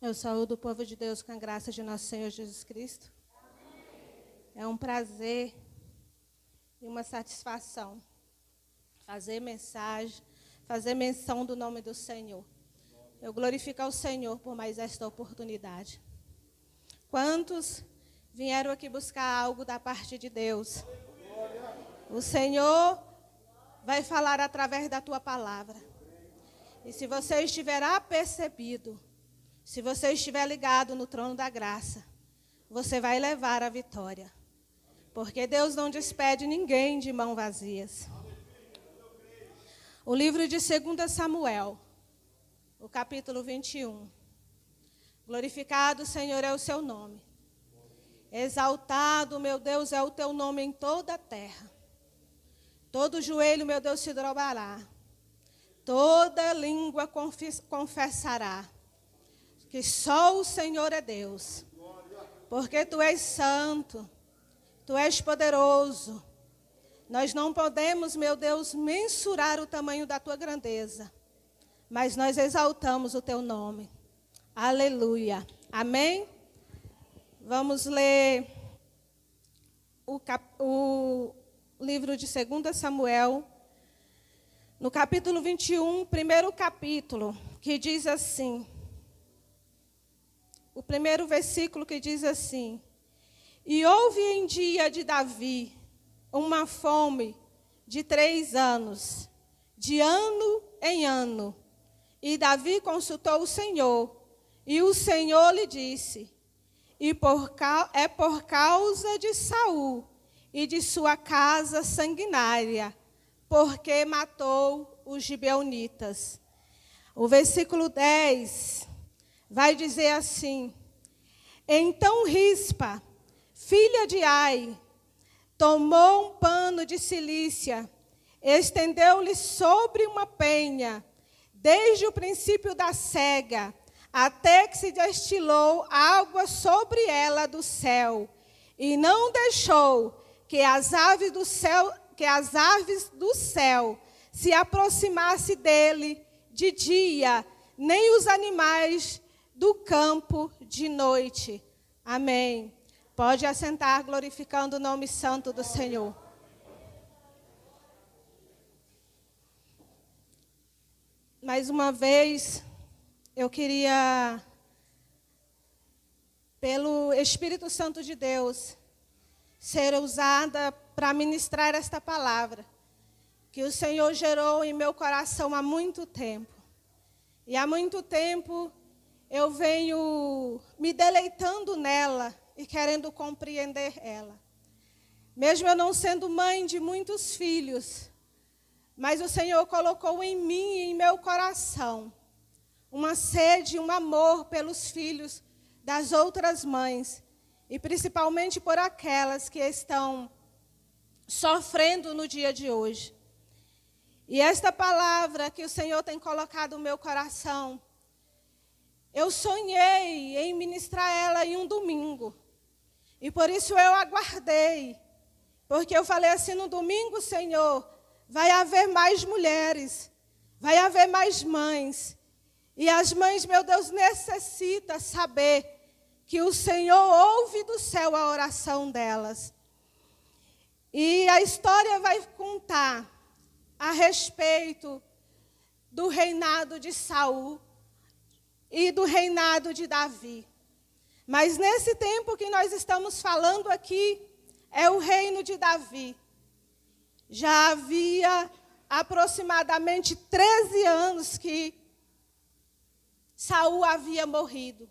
Eu saúdo o povo de Deus com a graça de nosso Senhor Jesus Cristo. É um prazer e uma satisfação fazer mensagem, fazer menção do nome do Senhor. Eu glorifico ao Senhor por mais esta oportunidade. Quantos vieram aqui buscar algo da parte de Deus? O Senhor vai falar através da tua palavra. E se você estiver apercebido, se você estiver ligado no trono da graça, você vai levar a vitória. Porque Deus não despede ninguém de mãos vazias. O livro de 2 Samuel, o capítulo 21. Glorificado, Senhor, é o seu nome. Exaltado, meu Deus, é o teu nome em toda a terra. Todo joelho, meu Deus, se dobrará. Toda língua confessará que só o Senhor é Deus. Porque tu és santo, tu és poderoso. Nós não podemos, meu Deus, mensurar o tamanho da tua grandeza. Mas nós exaltamos o teu nome. Aleluia. Amém? Vamos ler o livro de 2 Samuel, no capítulo 21, primeiro capítulo, que diz assim. O primeiro versículo que diz assim: E houve em dia de Davi uma fome de 3 anos, de ano em ano. E Davi consultou o Senhor, e o Senhor lhe disse: é por causa de Saul e de sua casa sanguinária, porque matou os gibeonitas. O versículo 10 vai dizer assim: Então Rispa, filha de Ai, tomou um pano de cilícia, estendeu-lhe sobre uma penha, desde o princípio da cega, até que se destilou água sobre ela do céu, e não deixou que as aves do céu se aproximassem dele de dia, nem os animais do campo de noite. Amém. Pode assentar, glorificando o nome santo do Senhor. Mais uma vez, eu queria, pelo Espírito Santo de Deus, ser usada para ministrar esta palavra, que o Senhor gerou em meu coração há muito tempo. E há muito tempo eu venho me deleitando nela e querendo compreender ela. Mesmo eu não sendo mãe de muitos filhos, mas o Senhor colocou em mim e em meu coração uma sede, um amor pelos filhos das outras mães, e principalmente por aquelas que estão sofrendo no dia de hoje. E esta palavra que o Senhor tem colocado no meu coração, eu sonhei em ministrar ela em um domingo. E por isso eu aguardei. Porque eu falei assim: no domingo, Senhor, vai haver mais mulheres, vai haver mais mães. E as mães, meu Deus, necessitam saber que o Senhor ouve do céu a oração delas. E a história vai contar a respeito do reinado de Saul e do reinado de Davi. Mas nesse tempo que nós estamos falando aqui, é o reino de Davi. Já havia aproximadamente 13 anos que Saul havia morrido.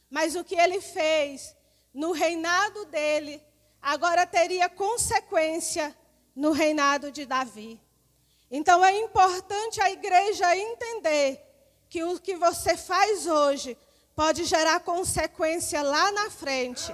Mas o que ele fez no reinado dele, agora teria consequência no reinado de Davi. Então é importante a igreja entender que o que você faz hoje pode gerar consequência lá na frente.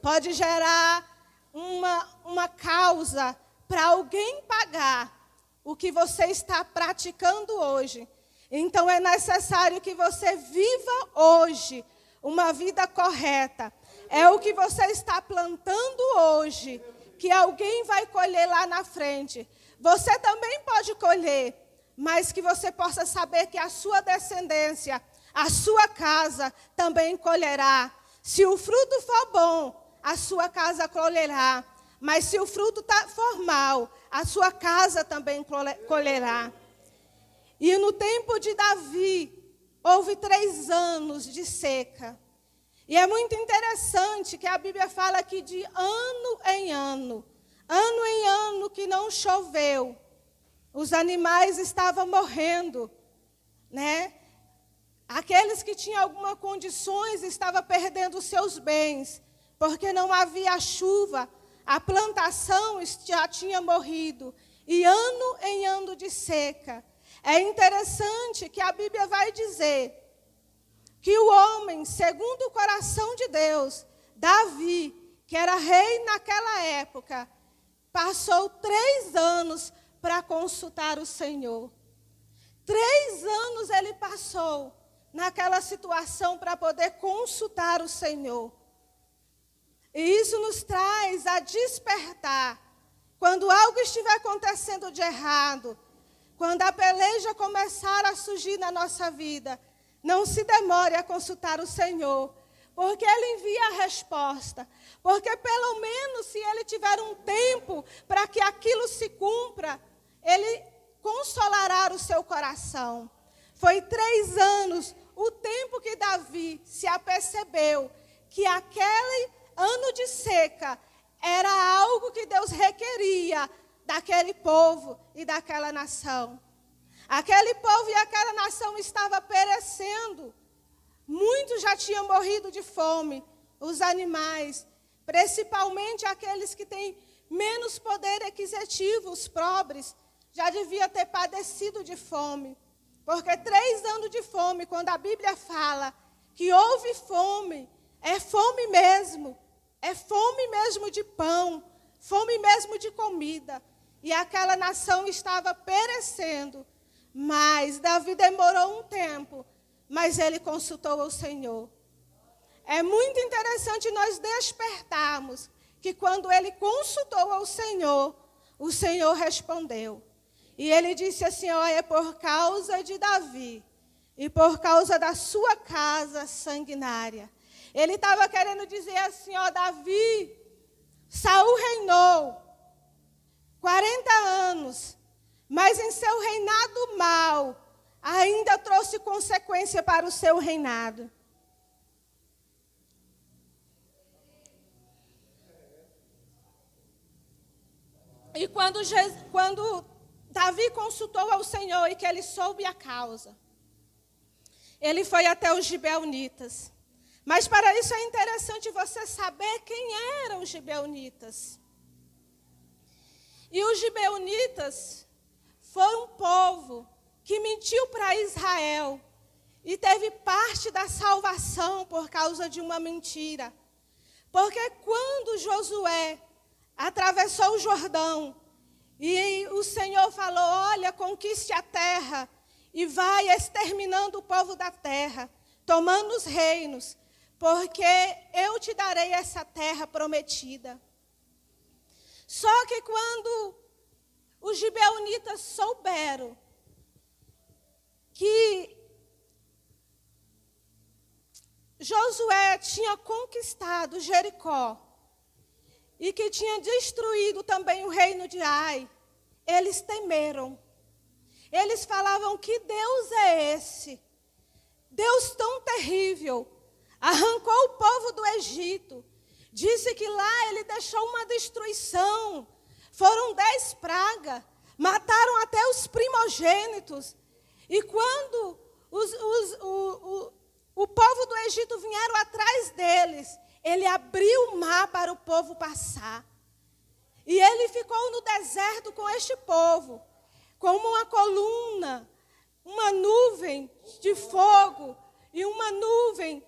Pode gerar uma causa para alguém pagar o que você está praticando hoje. Então é necessário que você viva hoje uma vida correta. É o que você está plantando hoje, que alguém vai colher lá na frente. Você também pode colher, mas que você possa saber que a sua descendência a sua casa também colherá. Se o fruto for bom, a sua casa colherá. Mas se o fruto for mal, a sua casa também colherá. E no tempo de Davi, houve 3 anos de seca. E é muito interessante que a Bíblia fala que de ano em ano que não choveu, os animais estavam morrendo, né? Aqueles que tinham algumas condições estavam perdendo os seus bens, porque não havia chuva, a plantação já tinha morrido, e ano em ano de seca. É interessante que a Bíblia vai dizer que o homem, segundo o coração de Deus, Davi, que era rei naquela época, passou 3 anos para consultar o Senhor. 3 anos ele passou naquela situação para poder consultar o Senhor. E isso nos traz a despertar. Quando algo estiver acontecendo de errado, quando a peleja começar a surgir na nossa vida, não se demore a consultar o Senhor, porque Ele envia a resposta. Porque pelo menos se Ele tiver um tempo para que aquilo se cumpra, Ele consolará o seu coração. Foi 3 anos, o tempo que Davi se apercebeu que aquele ano de seca era algo que Deus requeria daquele povo e daquela nação. Aquele povo e aquela nação estavam perecendo. Muitos já tinham morrido de fome, os animais, principalmente aqueles que têm menos poder aquisitivo, os pobres, já deviam ter padecido de fome. Porque 3 anos de fome, quando a Bíblia fala que houve fome, é fome mesmo de pão, fome mesmo de comida. E aquela nação estava perecendo. Mas Davi demorou um tempo, mas ele consultou ao Senhor. É muito interessante nós despertarmos que quando ele consultou ao Senhor, o Senhor respondeu. E ele disse assim, ó, é por causa de Davi e por causa da sua casa sanguinária. Ele estava querendo dizer assim, ó, Davi, Saul reinou 40 anos, mas em seu reinado mau, ainda trouxe consequência para o seu reinado. E quando Davi consultou ao Senhor e que ele soube a causa, ele foi até os gibeonitas. Mas para isso é interessante você saber quem eram os gibeonitas. E os gibeonitas foram um povo que mentiu para Israel e teve parte da salvação por causa de uma mentira. Porque quando Josué atravessou o Jordão e o Senhor falou, olha, conquiste a terra e vai exterminando o povo da terra, tomando os reinos, porque eu te darei essa terra prometida. Só que quando os gibeonitas souberam que Josué tinha conquistado Jericó e que tinha destruído também o reino de Ai, eles temeram. Eles falavam, que Deus é esse? Deus tão terrível. Arrancou o povo do Egito. Disse que lá ele deixou uma destruição. Foram 10 pragas. Mataram até os primogênitos. E quando o povo do Egito vieram atrás deles, ele abriu o mar para o povo passar. E ele ficou no deserto com este povo, como uma coluna, uma nuvem de fogo e uma nuvem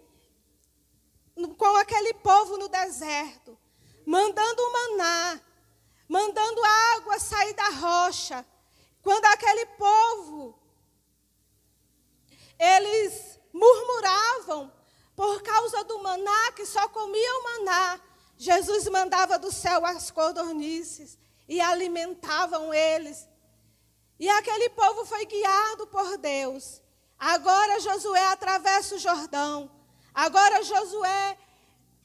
com aquele povo no deserto, mandando o maná, mandando a água sair da rocha. Quando aquele povo, eles murmuravam por causa do maná, que só comia o maná, Jesus mandava do céu as codornizes e alimentavam eles. E aquele povo foi guiado por Deus Agora Josué atravessa o Jordão. Agora Josué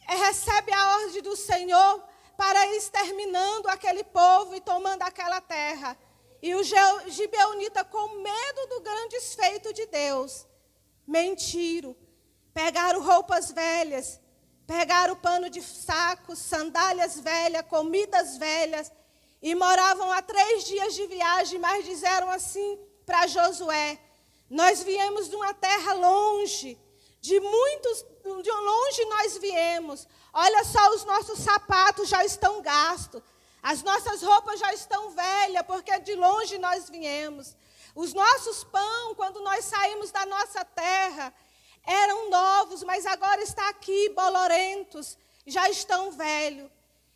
recebe a ordem do Senhor para ir exterminando aquele povo e tomando aquela terra. E os gibeonitas, com medo do grande feito de Deus, mentiram, pegaram roupas velhas, pegaram pano de saco, sandálias velhas, comidas velhas, e moravam a 3 dias de viagem, mas disseram assim para Josué: nós viemos de uma terra longe, de longe nós viemos. Olha só, os nossos sapatos já estão gastos, as nossas roupas já estão velhas, porque de longe nós viemos. Os nossos pão, quando nós saímos da nossa terra, eram novos, mas agora está aqui, bolorentos, já estão velhos.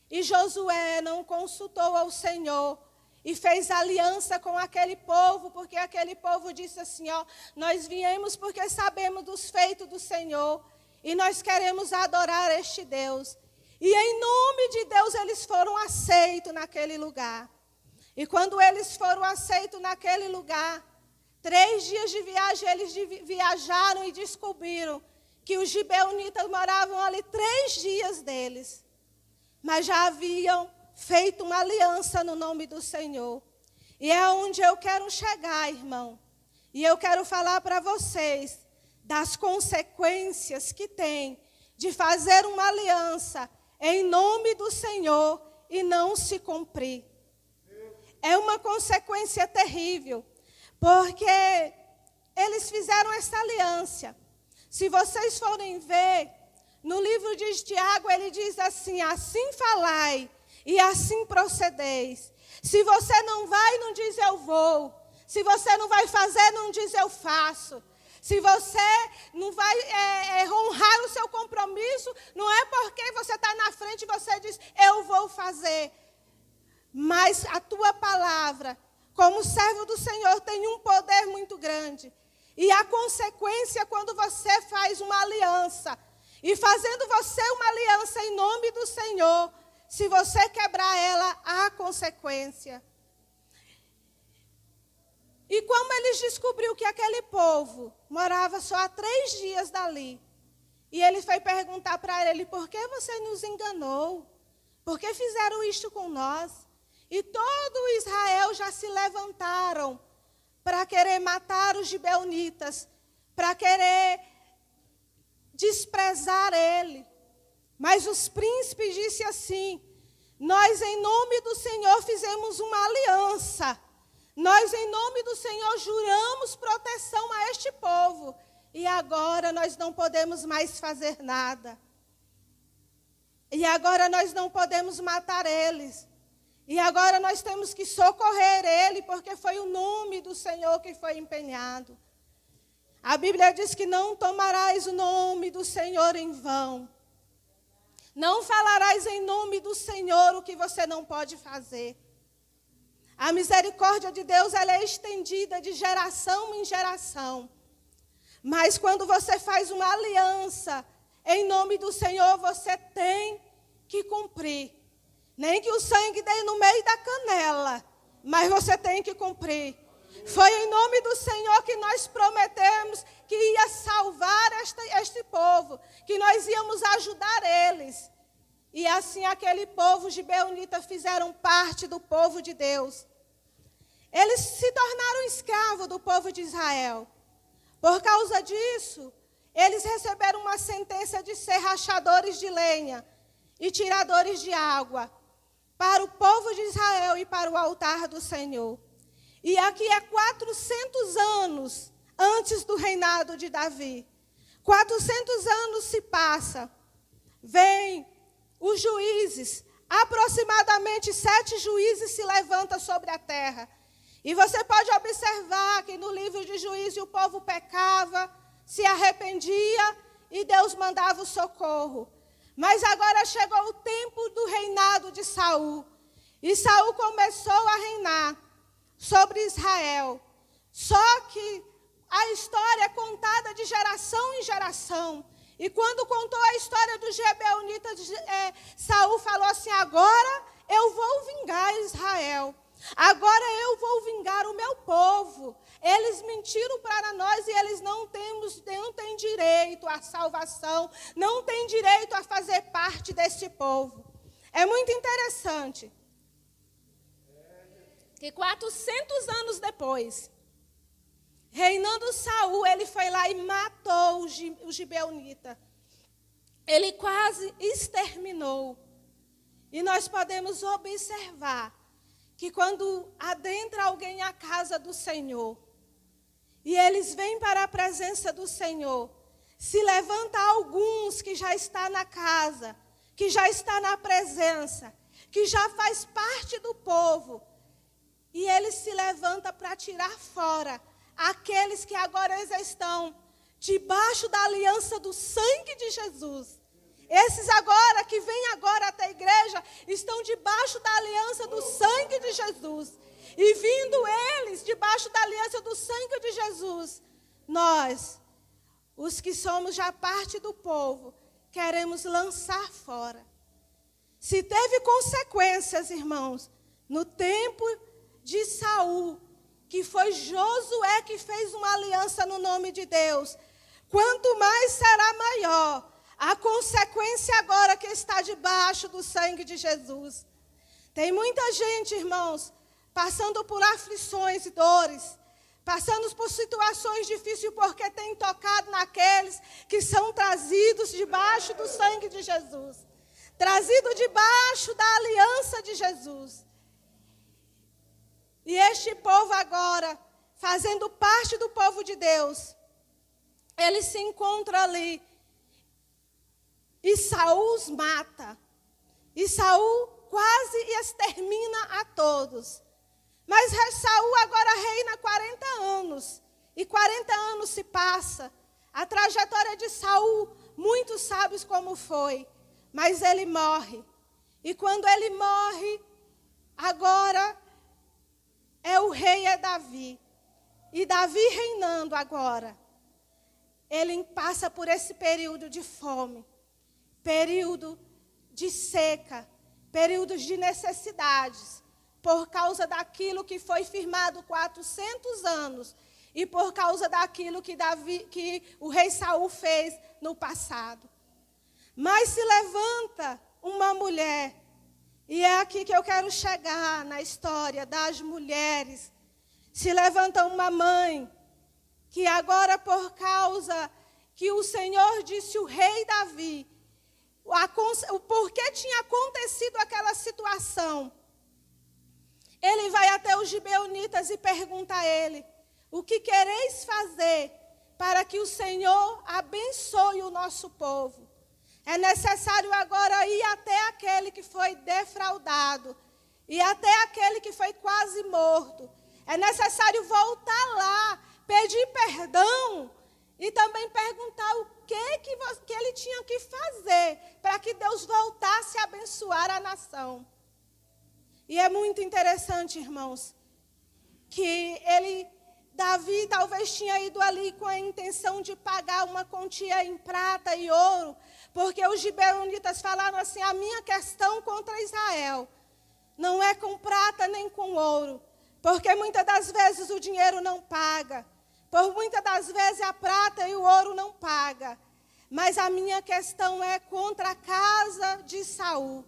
E Josué não consultou ao Senhor e fez aliança com aquele povo, porque aquele povo disse assim, ó, nós viemos porque sabemos dos feitos do Senhor e nós queremos adorar este Deus. E em nome de Deus eles foram aceitos naquele lugar. E quando eles foram aceitos naquele lugar, 3 dias de viagem eles viajaram e descobriram que os gibeonitas moravam ali 3 dias deles. Mas já haviam feito uma aliança no nome do Senhor. E é onde eu quero chegar, irmão. E eu quero falar para vocês das consequências que tem de fazer uma aliança em nome do Senhor e não se cumprir. É uma consequência terrível, porque eles fizeram essa aliança. Se vocês forem ver, no livro de Tiago, ele diz assim, assim falai e assim procedeis. Se você não vai, não diz eu vou. Se você não vai fazer, não diz eu faço. Se você não vai honrar o seu compromisso, não é porque você está na frente e você diz eu vou fazer. Mas a tua palavra, como servo do Senhor, tem um poder muito grande. E a consequência quando você faz uma aliança, e fazendo você uma aliança em nome do Senhor, se você quebrar ela, há consequência. E como eles descobriram que aquele povo morava só a 3 dias dali, e ele foi perguntar para ele, por que você nos enganou? Por que fizeram isto com nós? E todo Israel já se levantaram para querer matar os gibeonitas, para querer desprezar ele. Mas os príncipes disseram assim, nós em nome do Senhor fizemos uma aliança. Nós em nome do Senhor juramos proteção a este povo. E agora nós não podemos mais fazer nada. E agora nós não podemos matar eles. E agora nós temos que socorrer ele, porque foi o nome do Senhor que foi empenhado. A Bíblia diz que não tomarás o nome do Senhor em vão. Não falarás em nome do Senhor o que você não pode fazer. A misericórdia de Deus, ela é estendida de geração em geração. Mas quando você faz uma aliança em nome do Senhor, você tem que cumprir. Nem que o sangue dê no meio da canela, mas você tem que cumprir. Foi em nome do Senhor que nós prometemos que ia salvar este povo, que nós íamos ajudar eles. E assim aquele povo gibeonita fizeram parte do povo de Deus. Eles se tornaram escravos do povo de Israel. Por causa disso, eles receberam uma sentença de ser rachadores de lenha e tiradores de água para o povo de Israel e para o altar do Senhor. E aqui é 400 anos antes do reinado de Davi. 400 anos se passa. Vêm os juízes, aproximadamente 7 juízes se levantam sobre a terra. E você pode observar que no livro de Juízes o povo pecava, se arrependia e Deus mandava o socorro. Mas agora chegou o tempo do reinado de Saul. E Saul começou a reinar sobre Israel. Só que a história é contada de geração em geração. E quando contou a história dos gibeonitas, Saul falou assim, agora eu vou vingar Israel. Agora eu vou vingar o meu povo. Eles mentiram para nós e eles não têm direito à salvação, não têm direito a fazer parte deste povo. É muito interessante que 400 anos depois, reinando Saul, ele foi lá e matou o gibeonita. Ele quase exterminou. E nós podemos observar que quando adentra alguém à casa do Senhor, e eles vêm para a presença do Senhor, se levanta alguns que já está na casa, que já está na presença, que já faz parte do povo, e ele se levanta para tirar fora aqueles que agora estão debaixo da aliança do sangue de Jesus. Esses agora, que vêm agora até a igreja, estão debaixo da aliança do sangue de Jesus. E vindo eles debaixo da aliança do sangue de Jesus, nós, os que somos já parte do povo, queremos lançar fora. Se teve consequências, irmãos, no tempo de Saul, que foi Josué que fez uma aliança no nome de Deus, quanto mais será maior a consequência agora que está debaixo do sangue de Jesus. Tem muita gente, irmãos, passando por aflições e dores, passando por situações difíceis porque tem tocado naqueles que são trazidos debaixo do sangue de Jesus, trazido debaixo da aliança de Jesus. E este povo agora, fazendo parte do povo de Deus, ele se encontra ali. E Saul os mata. E Saul quase extermina a todos. Mas Saul agora reina 40 anos. E 40 anos se passa. A trajetória de Saul, muitos sabem como foi. Mas ele morre. E quando ele morre, agora o rei é Davi. E Davi reinando agora, ele passa por esse período de fome, período de seca, períodos de necessidades, por causa daquilo que foi firmado 400 anos e por causa daquilo que o rei Saul fez no passado. Mas se levanta uma mulher, e é aqui que eu quero chegar na história das mulheres. Se levanta uma mãe, que agora por causa que o Senhor disse o rei Davi, o porquê tinha acontecido aquela situação, ele vai até os gibeonitas e pergunta a ele: o que quereis fazer para que o Senhor abençoe o nosso povo? É necessário agora ir até aquele que foi defraudado, e até aquele que foi quase morto. É necessário voltar lá, pedir perdão e também perguntar o que ele tinha que fazer para que Deus voltasse a abençoar a nação. E é muito interessante, irmãos, que Davi talvez tinha ido ali com a intenção de pagar uma quantia em prata e ouro, porque os gibeonitas falaram assim: a minha questão contra Israel não é com prata nem com ouro, porque muitas das vezes o dinheiro não paga, por muitas das vezes a prata e o ouro não paga, mas a minha questão é contra a casa de Saul.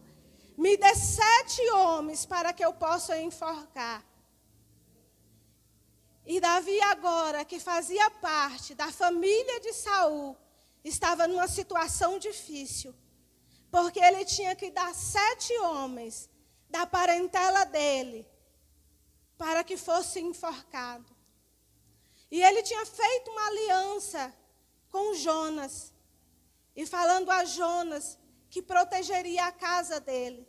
Me dê 7 homens para que eu possa enforcar. E Davi agora, que fazia parte da família de Saul, estava numa situação difícil, porque ele tinha que dar 7 homens da parentela dele para que fosse enforcado. E ele tinha feito uma aliança com Jonas, e falando a Jonas que protegeria a casa dele.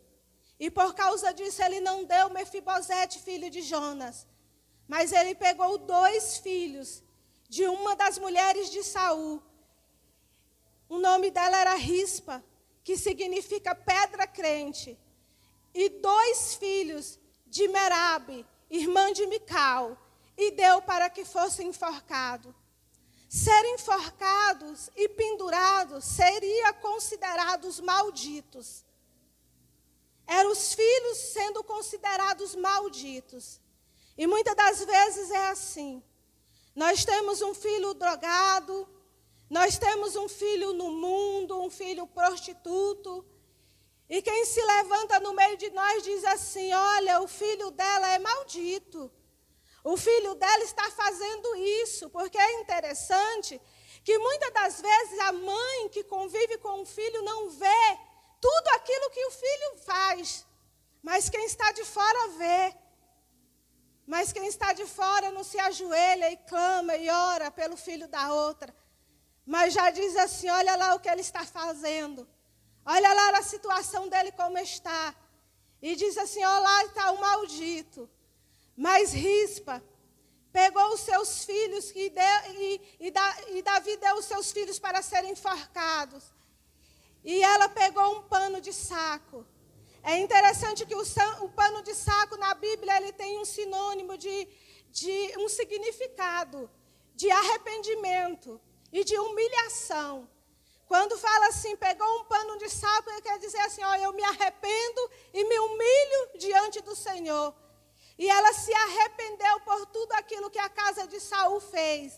E por causa disso ele não deu Mefibosete, filho de Jonas, mas ele pegou 2 filhos de uma das mulheres de Saul. O nome dela era Rispa, que significa pedra crente. E 2 filhos de Merabe, irmã de Mical, e deu para que fossem enforcados. Ser enforcados e pendurados seria considerados malditos. eram os filhos sendo considerados malditos. E muitas das vezes é assim. Nós temos um filho drogado, nós temos um filho no mundo, um filho prostituto. E quem se levanta no meio de nós diz assim: olha, o filho dela é maldito. O filho dela está fazendo isso. Porque é interessante que muitas das vezes a mãe que convive com o filho não vê tudo aquilo que o filho faz. Mas quem está de fora vê. Mas quem está de fora não se ajoelha e clama e ora pelo filho da outra. Mas já diz assim: olha lá o que ele está fazendo. Olha lá a situação dele como está. E diz assim: olha lá está o maldito. Mas Rispa pegou os seus filhos e Davi deu os seus filhos para serem enforcados. E ela pegou um pano de saco. É interessante que o pano de saco na Bíblia ele tem um sinônimo de um significado de arrependimento e de humilhação. Quando fala assim, pegou um pano de saco, ele quer dizer assim: ó, eu me arrependo e me humilho diante do Senhor. E ela se arrependeu por tudo aquilo que a casa de Saul fez.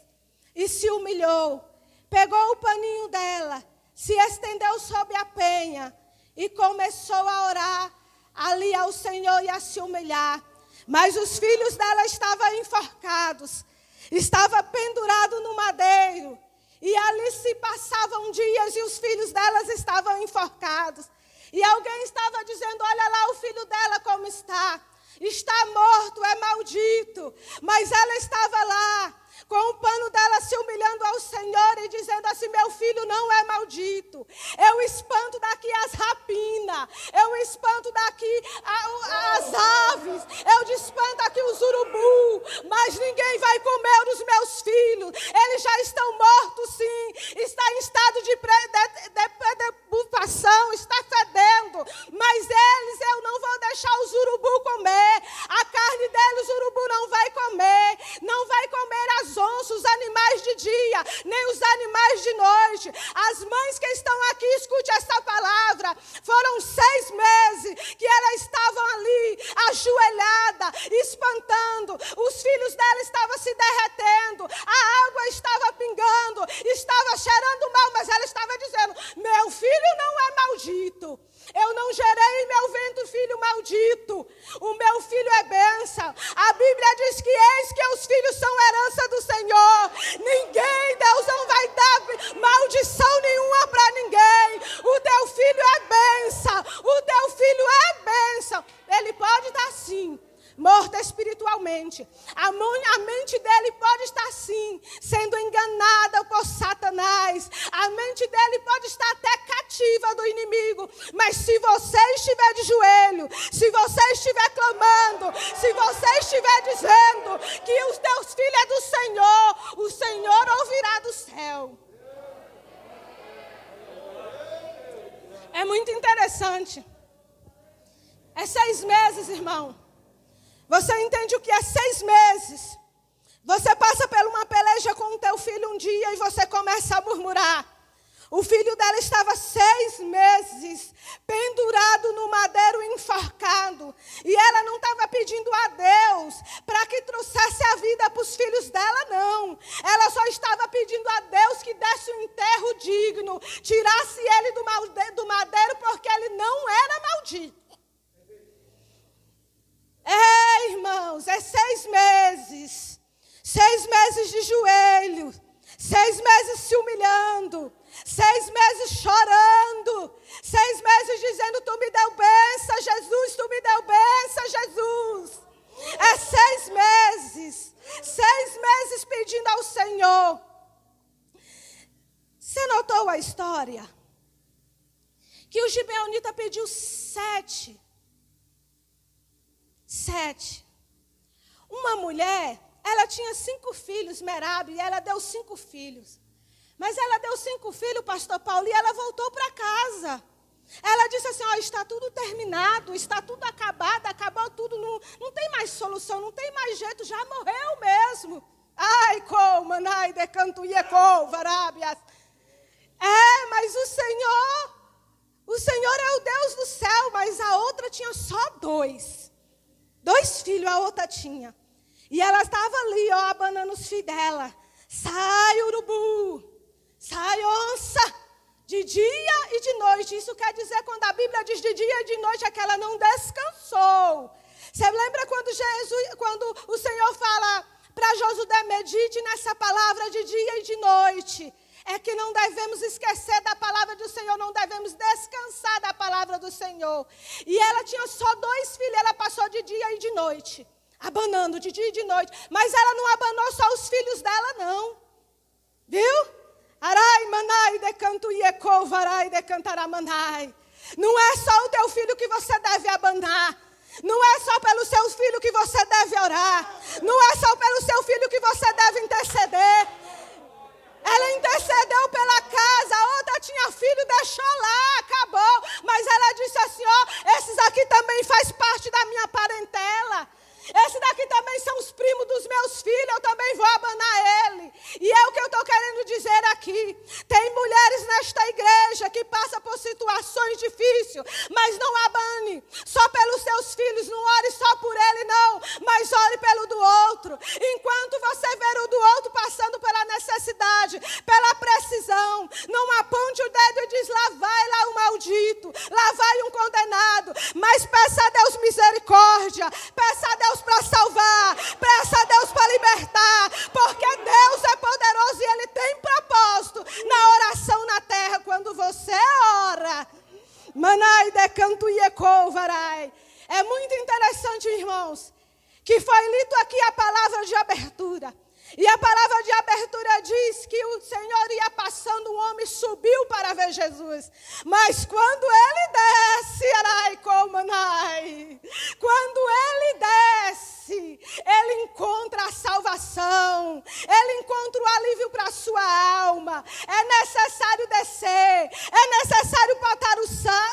E se humilhou. Pegou o paninho dela, se estendeu sobre a penha e começou a orar ali ao Senhor e a se humilhar. Mas os filhos dela estavam enforcados, estavam pendurados no madeiro. E ali se passavam dias e os filhos delas estavam enforcados. E alguém estava dizendo: olha lá o filho dela como está. Está morto, é maldito. Mas ela estava lá, com o pano dela se humilhando ao Senhor e dizendo assim: meu filho não é maldito. Eu espanto daqui as rapinas. Eu espanto daqui as aves. Eu espanto aqui os urubu. Mas ninguém vai comer os meus filhos. Eles já estão mortos, sim. Está em estado de depressão, está fedendo. Mas eles eu não vou deixar os urubu comer. A carne deles o urubu não vai comer. Não vai comer as onças, os animais de dia, nem os animais de noite. As mães que estão aqui, escute essa palavra. Foram 6 meses que elas estavam ali, ajoelhada, espantando. Os filhos dela estavam se derretendo. A água estava pingando, estava cheirando mal, mas ela estava dizendo: meu filho não é maldito. Eu não gerei em meu ventre filho maldito. O meu filho é bênção. A Bíblia diz que eis que os filhos são herança do Senhor. Ninguém, Deus não vai dar maldição nenhuma para ninguém. O teu filho é bênção. O teu filho é bênção. Ele pode estar sim morto espiritualmente. A mente dele pode estar sim sendo enganada por Satanás. A mente dele pode estar até cativa do inimigo. Mas se você estiver de joelho, se você estiver clamando, se você estiver dizendo que os teus filhos é do Senhor, o Senhor ouvirá do céu. É muito interessante. É 6 meses, irmão. Você entende o que é 6 meses? Você passa por uma peleja com o teu filho um dia e você começa a murmurar. O filho dela estava 6 meses pendurado no madeiro, enforcado. E ela não estava pedindo a Deus para que trouxesse a vida para os filhos dela, não. Ela só estava pedindo a Deus que desse um enterro digno, tirasse ele do madeiro, porque ele não era maldito. É, irmãos, é 6 meses. 6 meses de joelho. 6 meses se humilhando. 6 meses chorando. 6 meses dizendo: tu me deu bênção, Jesus. Tu me deu bênção, Jesus. É 6 meses. 6 meses pedindo ao Senhor. Você notou a história? Que o gibeonita pediu 7. Uma mulher, ela tinha 5 filhos, Merabe, e ela deu 5 filhos. Mas ela deu 5 filhos, pastor Paulo, e ela voltou para casa. Ela disse assim: está tudo terminado, está tudo acabado, acabou tudo, não tem mais solução, não tem mais jeito, já morreu mesmo. Ai, como, ai, decanto, ieco, varábias. Mas o O Senhor é o Deus do céu, mas a outra tinha só 2. 2 filhos a outra tinha. E ela estava ali, ó, abanando os filhos dela. Sai, urubu. Sai, onça. De dia e de noite. Isso quer dizer, quando a Bíblia diz de dia e de noite, é que ela não descansou. Você lembra quando o Senhor fala para Josué, medite nessa palavra de dia e de noite? É que não devemos esquecer da palavra do Senhor, não devemos descansar da palavra do Senhor. E ela tinha só 2 filhos, ela passou de dia e de noite, abanando de dia e de noite. Mas ela não abanou só os filhos dela, não. Viu? Arai, manai, decanto ieco, varai, decantaramanai. Não é só o teu filho que você deve abanar. Não é só pelo seu filho que você deve orar. Não é só pelo seu filho que você deve interceder. Ela intercedeu pela casa, a outra tinha filho, deixou lá, acabou. Mas ela disse assim, ó, esses aqui também faz parte da minha parentela. Esses daqui também são os primos dos meus filhos, eu também vou abanar ele. E é o que eu estou querendo dizer aqui. Tem mulheres nesta igreja que passam por situações difíceis, mas não abane só pelos seus filhos, não ore só por ele não, mas ore pelo do outro. Enquanto você ver o do outro passando pela necessidade, pela precisão, não aponte o dedo e diz, lá vai lá um maldito, lá vai um condenado, mas peça a Deus misericórdia, peça a Deus para salvar, peça a Deus para libertar, porque Deus é poderoso e Ele tem propósito na oração na terra. Quando você ora, manai decanto ieco varai. É muito interessante, irmãos, que foi lido aqui a palavra de abertura. E a palavra de abertura diz que o Senhor ia passando, um homem subiu para ver Jesus. Mas quando ele desce, quando ele desce, ele encontra a salvação, ele encontra o alívio para a sua alma. É necessário descer, é necessário botar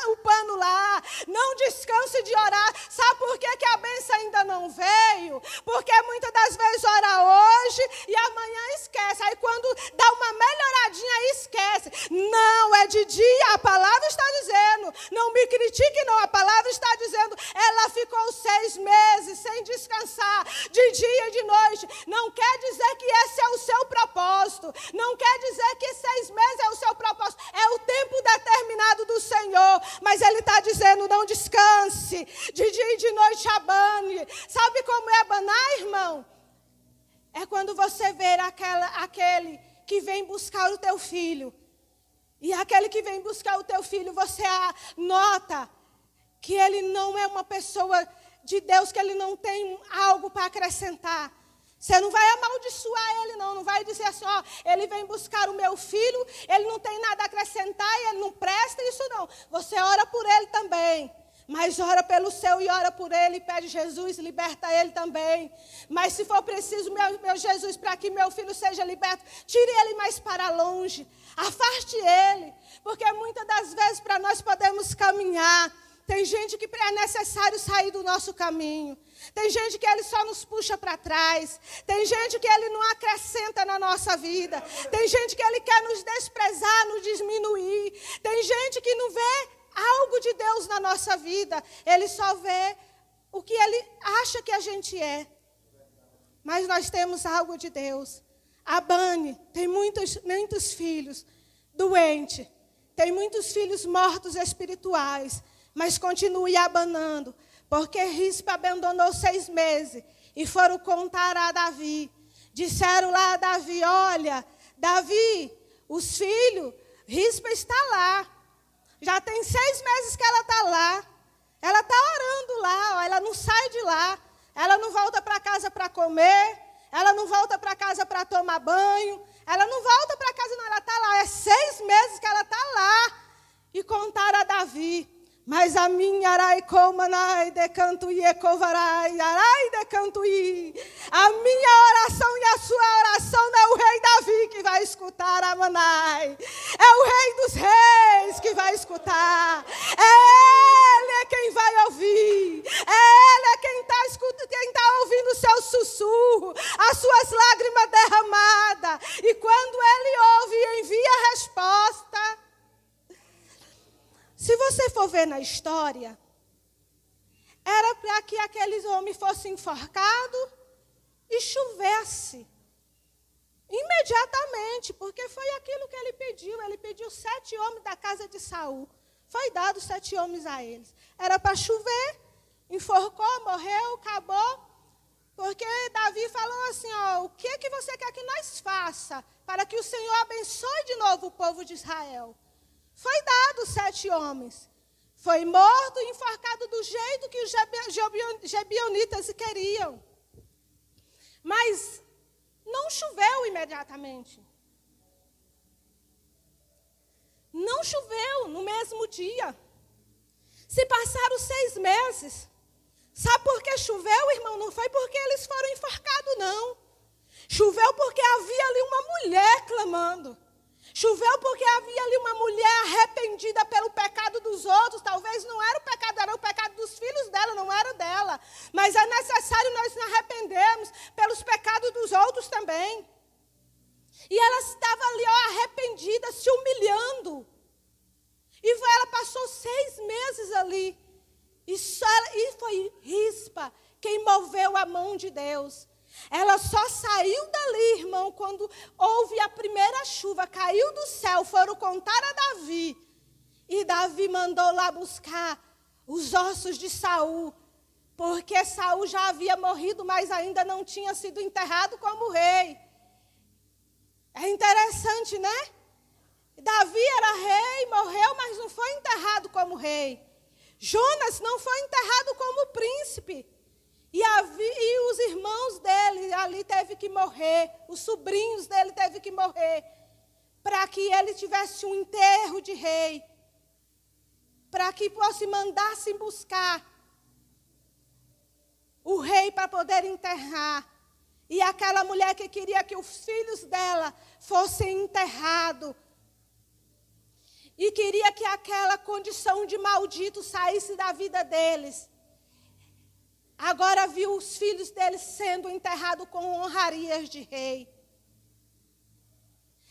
o pano lá. Não descanse de orar. Sabe por que a bênção ainda não veio? Porque muitas das vezes ora hoje e amanhã esquece. Aí quando dá uma melhoradinha, esquece. Não, é de dia, a palavra está dizendo. Não me critique não, a palavra está dizendo. Ela ficou 6 meses sem descansar, de dia e de noite. Não quer dizer que esse é o seu propósito. Não quer dizer que 6 meses é o seu propósito. É o tempo determinado do Senhor. Mas Ele está dizendo, não descanse. De dia e de noite abane. Sabe como é abanar, irmão? É quando você vê aquele que vem buscar o teu filho. E aquele que vem buscar o teu filho, você nota que ele não é uma pessoa de Deus, que ele não tem algo para acrescentar. Você não vai amaldiçoar ele, não vai dizer assim, ó, ele vem buscar o meu filho, ele não tem nada a acrescentar e ele não presta, isso não. Você ora por ele também. Mas ora pelo seu e ora por ele, pede Jesus, liberta ele também. Mas se for preciso, meu Jesus, para que meu filho seja liberto, tire ele mais para longe, afaste ele. Porque muitas das vezes para nós podemos caminhar, tem gente que é necessário sair do nosso caminho. Tem gente que ele só nos puxa para trás. Tem gente que ele não acrescenta na nossa vida. Tem gente que ele quer nos desprezar, nos diminuir. Tem gente que não vê algo de Deus na nossa vida. Ele só vê o que ele acha que a gente é. Mas nós temos algo de Deus. A Bani tem muitos filhos doentes. Tem muitos filhos mortos espirituais. Mas continue abanando. Porque Rispa abandonou 6 meses. E foram contar a Davi. Disseram lá a Davi, olha, Davi, os filhos, Rispa está lá. Já tem 6 meses que ela está lá. Ela está orando lá, ó, ela não sai de lá. Ela não volta para casa para comer. Ela não volta para casa para tomar banho. Ela não volta para casa, não, ela está lá. É 6 meses que ela está lá. E contaram a Davi. Mas a minha araicomanai decantuí ecovarai, arai decantuí. A minha oração e a sua oração não é o rei Davi que vai escutar a manai. É o rei dos reis que vai escutar. Ele é quem vai ouvir. Ele é quem está escutando, quem está ouvindo o seu sussurro, as suas lágrimas derramadas. E quando ele ouve e envia a resposta, Se você for ver na história, era para que aqueles homens fossem enforcados e chovesse. Imediatamente, porque foi aquilo que ele pediu. Ele pediu 7 homens da casa de Saul. Foi dado 7 homens a eles. Era para chover, enforcou, morreu, acabou. Porque Davi falou assim, ó, o que você quer que nós faça para que o Senhor abençoe de novo o povo de Israel? Foi dado 7 homens. Foi morto e enforcado do jeito que os gebionitas queriam. Mas não choveu imediatamente. Não choveu no mesmo dia. Se passaram 6 meses. Sabe por que choveu, irmão? Não foi porque eles foram enforcados, não. Choveu porque havia ali uma mulher clamando. Choveu porque havia ali uma mulher arrependida pelo pecado dos outros. Talvez não era o pecado, era o pecado dos filhos dela, não era dela. Mas é necessário nós nos arrependermos pelos pecados dos outros também. E ela estava ali, ó, arrependida, se humilhando. E ela passou 6 meses ali. E foi Rispa quem moveu a mão de Deus. Ela só saiu dali, irmão, quando houve a primeira chuva, caiu do céu, foram contar a Davi. E Davi mandou lá buscar os ossos de Saul, porque Saul já havia morrido, mas ainda não tinha sido enterrado como rei. É interessante, né? Davi era rei, morreu, mas não foi enterrado como rei. Jonas não foi enterrado como príncipe. E os irmãos dele ali teve que morrer, os sobrinhos dele teve que morrer, para que ele tivesse um enterro de rei, para que fosse mandassem buscar o rei para poder enterrar. E aquela mulher que queria que os filhos dela fossem enterrados, e queria que aquela condição de maldito saísse da vida deles. Agora viu os filhos deles sendo enterrados com honrarias de rei.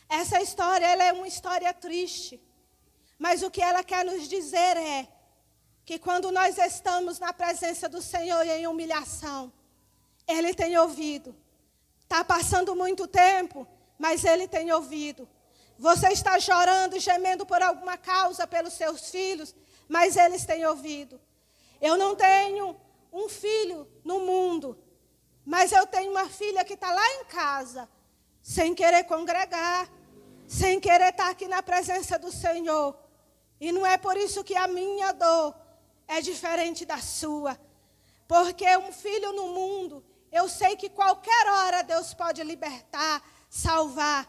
Essa história, ela é uma história triste. Mas o que ela quer nos dizer é que quando nós estamos na presença do Senhor em humilhação, Ele tem ouvido. Está passando muito tempo, mas Ele tem ouvido. Você está chorando e gemendo por alguma causa pelos seus filhos, mas eles têm ouvido. Eu não tenho um filho no mundo, mas eu tenho uma filha que está lá em casa, sem querer congregar, sem querer estar aqui na presença do Senhor. E não é por isso que a minha dor é diferente da sua. Porque um filho no mundo, eu sei que qualquer hora Deus pode libertar, salvar.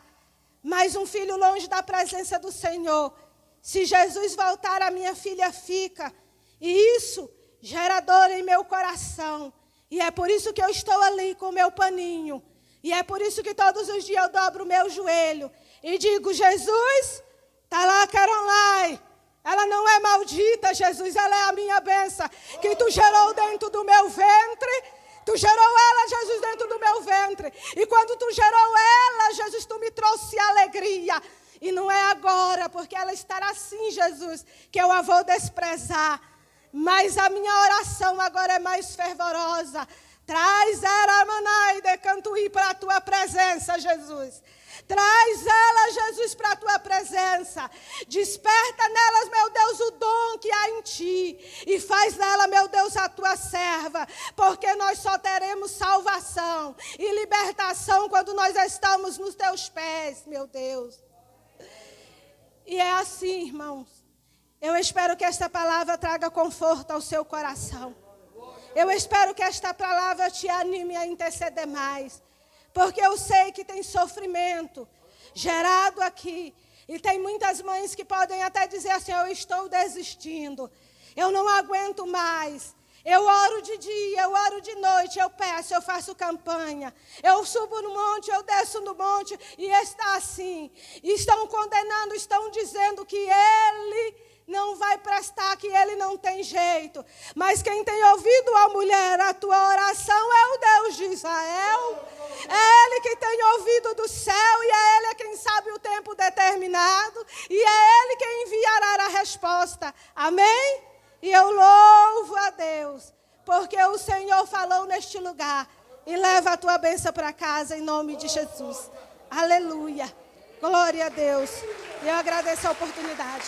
Mas um filho longe da presença do Senhor, se Jesus voltar, a minha filha fica. E isso gera dor em meu coração. E é por isso que eu estou ali com o meu paninho. E é por isso que todos os dias eu dobro o meu joelho e digo, Jesus, está lá a Caroline. Ela não é maldita, Jesus, ela é a minha bênção. Que tu gerou dentro do meu ventre. Tu gerou ela, Jesus, dentro do meu ventre. E quando tu gerou ela, Jesus, tu me trouxe alegria. E não é agora, porque ela estará assim, Jesus, que eu a vou desprezar. Mas a minha oração agora é mais fervorosa. Traz Aramanai de Cantuí para a tua presença, Jesus. Traz ela, Jesus, para a tua presença. Desperta nelas, meu Deus, o dom que há em ti. E faz dela, meu Deus, a tua serva. Porque nós só teremos salvação e libertação quando nós estamos nos teus pés, meu Deus. E é assim, irmãos. Eu espero que esta palavra traga conforto ao seu coração. Eu espero que esta palavra te anime a interceder mais. Porque eu sei que tem sofrimento gerado aqui. E tem muitas mães que podem até dizer assim, eu estou desistindo. Eu não aguento mais. Eu oro de dia, eu oro de noite, eu peço, eu faço campanha. Eu subo no monte, eu desço no monte. E está assim. E estão condenando, estão dizendo que ele não vai prestar, que ele não tem jeito. Mas quem tem ouvido, ó mulher, a tua oração é o Deus de Israel. É Ele que tem ouvido do céu e é Ele quem sabe o tempo determinado. E é Ele quem enviará a resposta. Amém? E eu louvo a Deus, porque o Senhor falou neste lugar. E leva a tua bênção para casa, em nome de Jesus. Aleluia. Glória a Deus. E eu agradeço a oportunidade.